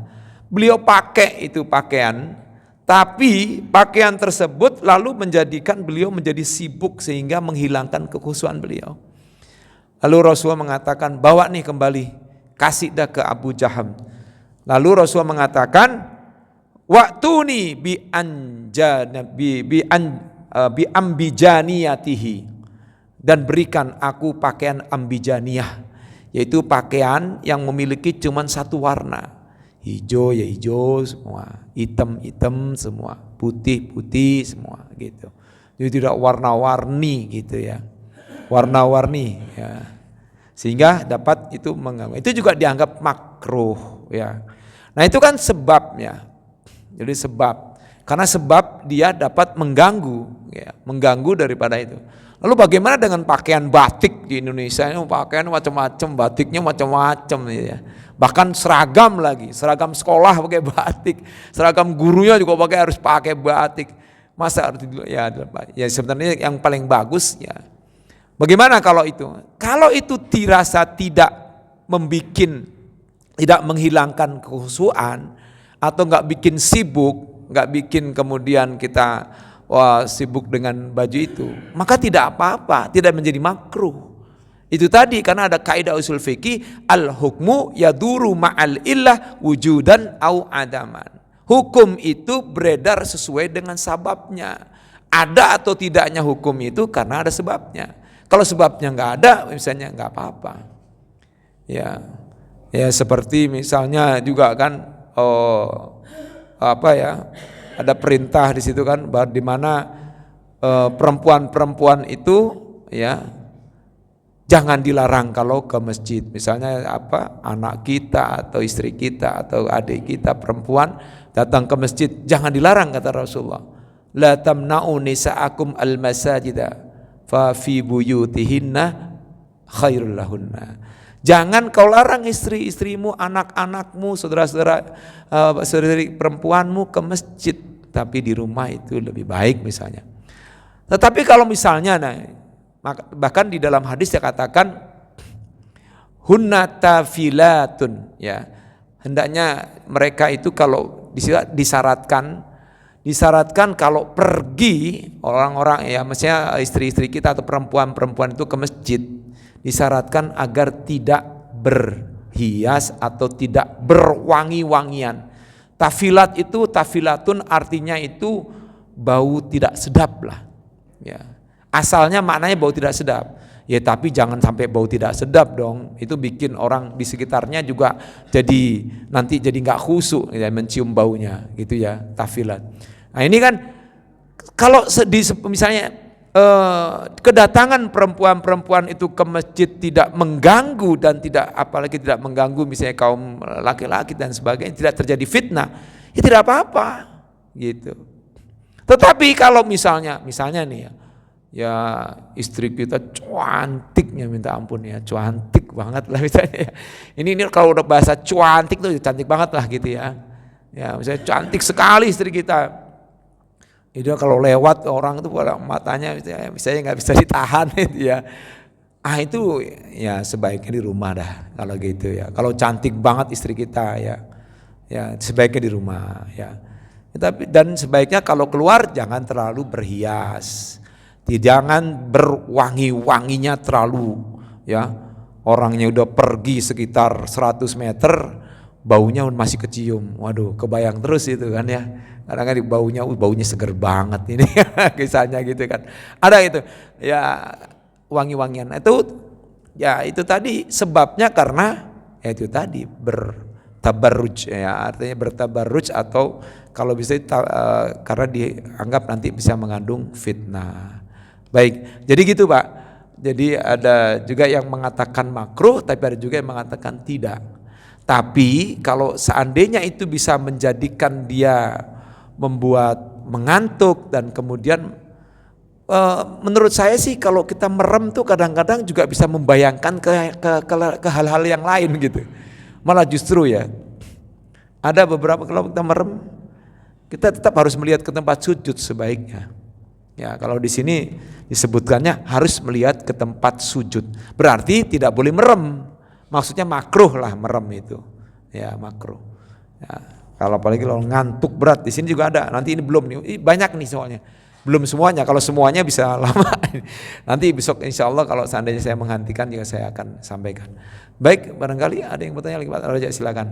Speaker 2: Beliau pakai itu pakaian, tapi pakaian tersebut lalu menjadikan beliau menjadi sibuk sehingga menghilangkan kekhusyuan beliau. Lalu Rasulullah mengatakan, bawa nih kembali, kasih dah ke Abu Jaham. Lalu Rasulullah mengatakan, waktuni bi ambijaniyatihi, dan berikan aku pakaian ambijaniyah, yaitu pakaian yang memiliki cuma satu warna. Hijau ya hijau semua, hitam semua, putih semua gitu. Jadi tidak warna-warni gitu ya. Warna-warni ya. Sehingga dapat itu mengganggu. Itu juga dianggap makruh ya. Nah, itu kan sebabnya. Jadi sebab, karena sebab dia dapat mengganggu ya, mengganggu daripada itu. Lalu bagaimana dengan pakaian batik di Indonesia? Ini pakaian macam-macam, batiknya macam-macam ya. Bahkan seragam lagi, seragam sekolah pakai batik, seragam gurunya juga harus pakai batik. Masa ya sebenarnya yang paling bagus ya. Bagaimana kalau itu? Kalau itu dirasa tidak tidak menghilangkan kekhusyuan atau nggak bikin sibuk, nggak bikin kemudian kita sibuk dengan baju itu, maka tidak apa-apa, tidak menjadi makruh. Itu tadi karena ada kaidah usul fikih, al hukmu yaduru ma'al illah wujudan au adaman. Hukum itu beredar sesuai dengan sebabnya. Ada atau tidaknya hukum itu karena ada sebabnya. Kalau sebabnya nggak ada, misalnya nggak apa-apa. Ya seperti misalnya juga kan, ada perintah di situ kan, di mana perempuan itu ya jangan dilarang kalau ke masjid. Misalnya anak kita atau istri kita atau adik kita perempuan datang ke masjid, jangan dilarang kata Rasulullah. La tamna'u nisa'akum al-masajida fa fi buyutihinna khairul lahunna. Jangan kau larang istri-istrimu, anak-anakmu, saudara-saudari perempuanmu ke masjid, tapi di rumah itu lebih baik misalnya. Tetapi kalau misalnya bahkan di dalam hadis dikatakan hunna tafilatun ya. Hendaknya mereka itu kalau disyaratkan kalau pergi orang-orang ya, maksudnya istri-istri kita atau perempuan-perempuan itu ke masjid, disyaratkan agar tidak berhias atau tidak berwangi-wangian. Tafilatun artinya itu bau tidak sedap lah. Ya. Asalnya maknanya bau tidak sedap. Ya tapi jangan sampai bau tidak sedap dong. Itu bikin orang di sekitarnya juga nanti jadi nggak khusyuk ya, mencium baunya gitu ya, tafilat. Nah ini kan kalau misalnya kedatangan perempuan-perempuan itu ke masjid tidak mengganggu dan apalagi tidak mengganggu misalnya kaum laki-laki dan sebagainya, tidak terjadi fitnah, ya tidak apa-apa gitu. Tetapi kalau misalnya nih ya istri kita cantiknya minta ampun ya, cantik banget lah misalnya. Ini kalau udah bahasa cantik tuh cantik banget lah gitu ya. Ya misalnya cantik sekali istri kita. Itu kalau lewat orang itu pada matanya misalnya nggak bisa ditahan itu ya. Itu ya sebaiknya di rumah dah kalau gitu ya. Kalau cantik banget istri kita ya sebaiknya di rumah ya. Tapi dan sebaiknya kalau keluar jangan terlalu berhias. Jangan berwangi-wanginya terlalu ya. Orangnya udah pergi sekitar 100 meter, baunya masih kecium. Waduh, kebayang terus itu kan ya. Kadang-kadang baunya seger banget ini kisahnya gitu kan. Ada itu ya wangi-wangian itu tadi sebabnya karena itu tadi bertabarruj ya, artinya bertabarruj atau kalau bisa karena dianggap nanti bisa mengandung fitnah. Baik, jadi gitu Pak. Jadi ada juga yang mengatakan makruh, tapi ada juga yang mengatakan tidak. Tapi kalau seandainya itu bisa menjadikan dia membuat mengantuk dan kemudian menurut saya sih kalau kita merem tuh kadang-kadang juga bisa membayangkan ke hal-hal yang lain gitu. Malah justru ya ada beberapa kalau kita merem kita tetap harus melihat ke tempat sujud sebaiknya. Ya kalau di sini disebutkannya harus melihat ke tempat sujud. Berarti tidak boleh merem. Maksudnya makruh lah merem itu. Ya makruh. Ya. Kalau apalagi kalau ngantuk berat, di sini juga ada. Nanti ini belum nih, banyak nih soalnya. Belum semuanya, kalau semuanya bisa lama. Nanti besok insya Allah kalau seandainya saya menghentikan juga saya akan sampaikan. Baik, barangkali ada yang bertanya lagi Pak Raja, silakan.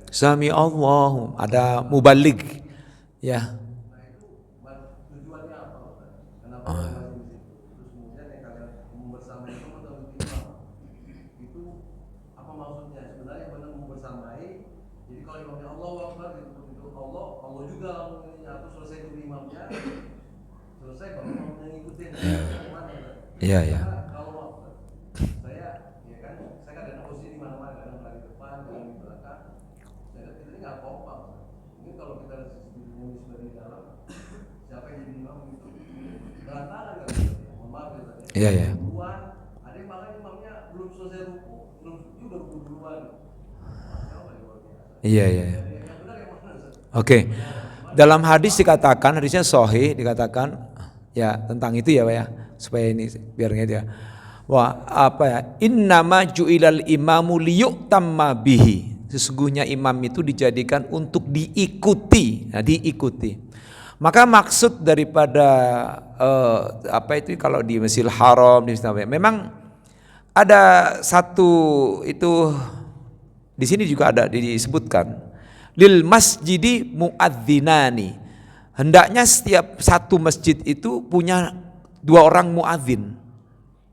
Speaker 2: Sami Allahu, ada mubalig ya. Iya ya. Iya ya. Iya ya. Oke. Dalam hadis dikatakan, hadisnya sahih dikatakan ya tentang itu ya Pak ya. Supaya ini biar ngerti ya. Wah, apa ya? Innama ju'ilal imamu liyu'tamma bihi. Sesungguhnya imam itu dijadikan untuk diikuti. Nah, diikuti. Maka maksud daripada apa itu kalau di Masjidil Haram di Masjid, memang ada satu itu di sini juga ada disebutkan lil masjidi muadzinani. Hendaknya setiap satu masjid itu punya 2 orang muadzin.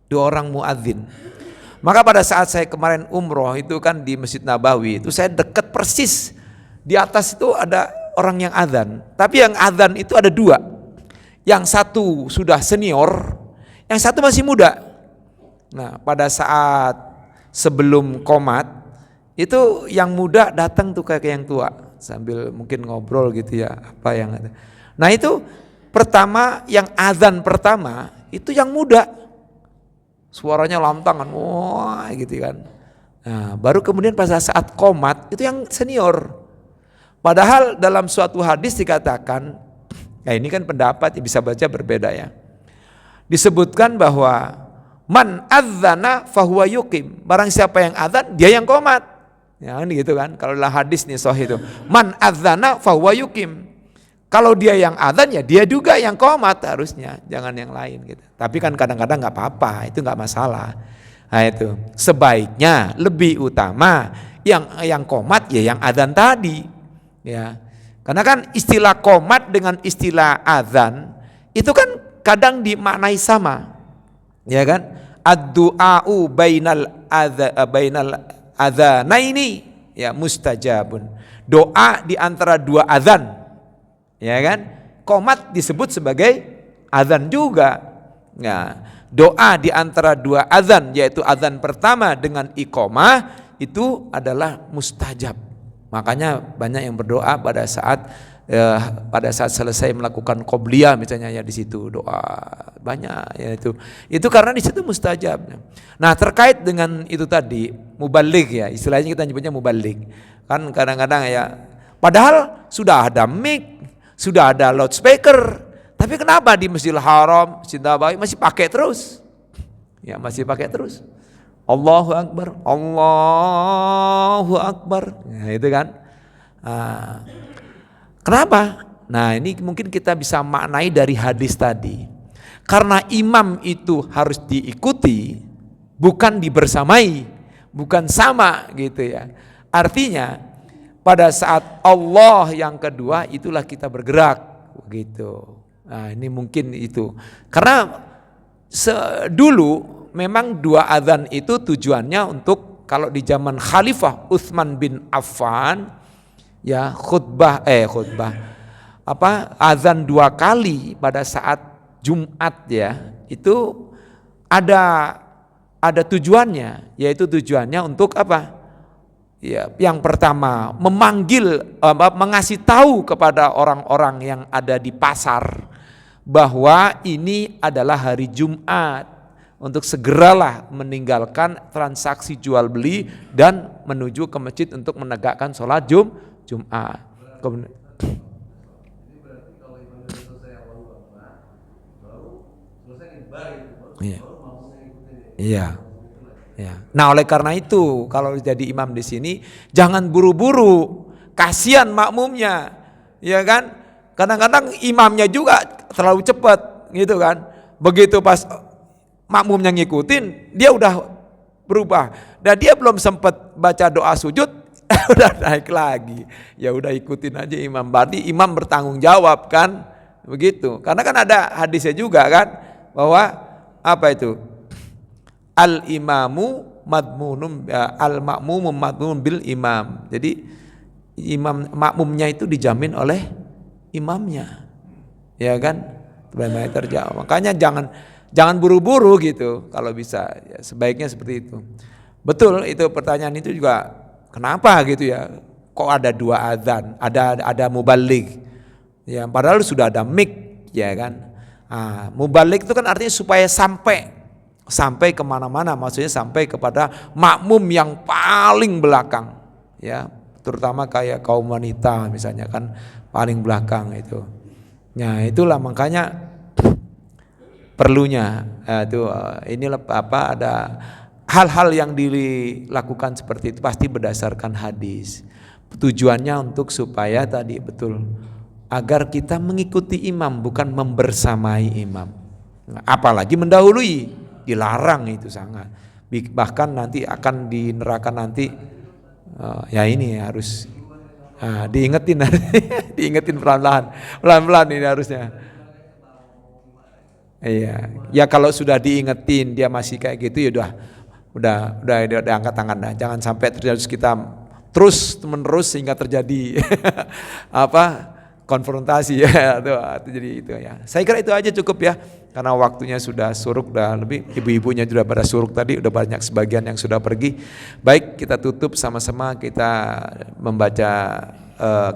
Speaker 2: 2 orang muadzin. Maka pada saat saya kemarin umroh itu kan di Masjid Nabawi itu saya dekat persis di atas itu ada orang yang azan. Tapi yang azan itu ada 2. Yang satu sudah senior, yang satu masih muda. Nah, pada saat sebelum qomat itu yang muda datang tuh kayak yang tua sambil mungkin ngobrol gitu ya, apa yang ada. Nah, itu pertama yang azan pertama itu yang muda. Suaranya lantangan, wah gitu kan. Nah, baru kemudian pada saat qomat itu yang senior. Padahal dalam suatu hadis dikatakan, nah ini kan pendapat bisa baca berbeda ya. Disebutkan bahwa man adzana fahuwa yuqim. Barang siapa yang adzan dia yang qomat. Ya kan gitu kan. Kalau lah hadis nih sahih itu. Man adzana fahuwa yuqim. Kalau dia yang adzan ya dia juga yang qomat harusnya, jangan yang lain gitu. Tapi kan kadang-kadang nggak apa-apa, itu nggak masalah. Nah itu sebaiknya lebih utama yang qomat ya yang adzan tadi, ya. Karena kan istilah qomat dengan istilah adzan itu kan kadang dimaknai sama, ya kan? Ad-du'a'u bainal adzanaini ya mustajabun. Doa di antara 2 adzan. Ya kan, qomat disebut sebagai adzan juga. Nah, doa di antara dua azan, yaitu azan pertama dengan iqamah, itu adalah mustajab. Makanya banyak yang berdoa pada saat selesai melakukan qobliyah misalnya, ya di situ doa banyak ya itu karena di situ mustajab. Nah, terkait dengan itu tadi mubaligh, ya istilahnya kita nyebutnya mubaligh kan, kadang-kadang ya padahal sudah ada mic, sudah ada loudspeaker, tapi kenapa di Masjidil Haram, Masjid Nabawi masih pakai terus? Ya masih pakai terus. Allahu Akbar, Allahu Akbar. Nah, itu kan. Kenapa? Nah, ini mungkin kita bisa maknai dari hadis tadi. Karena imam itu harus diikuti, bukan dibersamai, bukan sama gitu ya. Artinya pada saat Allah yang kedua itulah kita bergerak begitu. Nah, ini mungkin itu. Karena dulu memang dua azan itu tujuannya untuk, kalau di zaman Khalifah Utsman bin Affan ya azan 2 kali pada saat Jumat ya, itu ada tujuannya, yaitu tujuannya untuk apa? Ya, yang pertama mengasih tahu kepada orang-orang yang ada di pasar bahwa ini adalah hari Jumat, untuk segeralah meninggalkan transaksi jual beli dan menuju ke masjid untuk menegakkan sholat Jumat. Iya. Ya. Nah, oleh karena itu kalau jadi imam di sini jangan buru-buru, kasihan makmumnya, ya kan? Kadang-kadang imamnya juga terlalu cepat, gitu kan? Begitu pas makmumnya ngikutin, dia udah berubah. Dan dia belum sempat baca doa sujud, udah naik lagi. Ya udah ikutin aja imam. Berarti imam bertanggung jawab kan? Begitu. Karena kan ada hadisnya juga kan, bahwa apa itu? Al-imamu madmunum al-makmumu madmunun bil imam. Jadi makmumnya itu dijamin oleh imamnya. Ya kan? Benar terjawab. Makanya jangan buru-buru gitu kalau bisa, ya, sebaiknya seperti itu. Betul, itu pertanyaan itu juga kenapa gitu ya, kok ada 2 azan, ada mubaligh ya, padahal sudah ada mic ya kan. Mubaligh itu kan artinya supaya sampai kemana-mana, maksudnya sampai kepada makmum yang paling belakang ya, terutama kayak kaum wanita misalnya kan, paling belakang itu. Nah itulah makanya perlunya inilah ada hal-hal yang dilakukan seperti itu pasti berdasarkan hadis. Tujuannya untuk supaya tadi betul, agar kita mengikuti imam bukan membersamai imam. Apalagi mendahului, dilarang itu sangat. Bahkan nanti akan di neraka nanti ya ini harus diingetin diingetin pelan-pelan ini harusnya. Iya, ya kalau sudah diingetin dia masih kayak gitu ya udah angkat tangan dah. Jangan sampai terjadi kita terus menerus sehingga terjadi konfrontasi ya itu jadi itu ya. Saya kira itu aja cukup ya, karena waktunya sudah suruk, dah lebih ibu-ibunya sudah pada suruk tadi, udah banyak sebagian yang sudah pergi. Baik, kita tutup sama-sama, kita membaca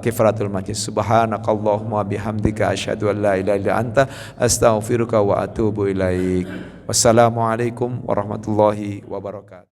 Speaker 2: kifaratul majlis. Subhanakallahumma bihamdika asyhadu an la ilaha illa anta astaghfiruka wa atubu ilaik. Wassalamualaikum warahmatullahi wabarakatuh.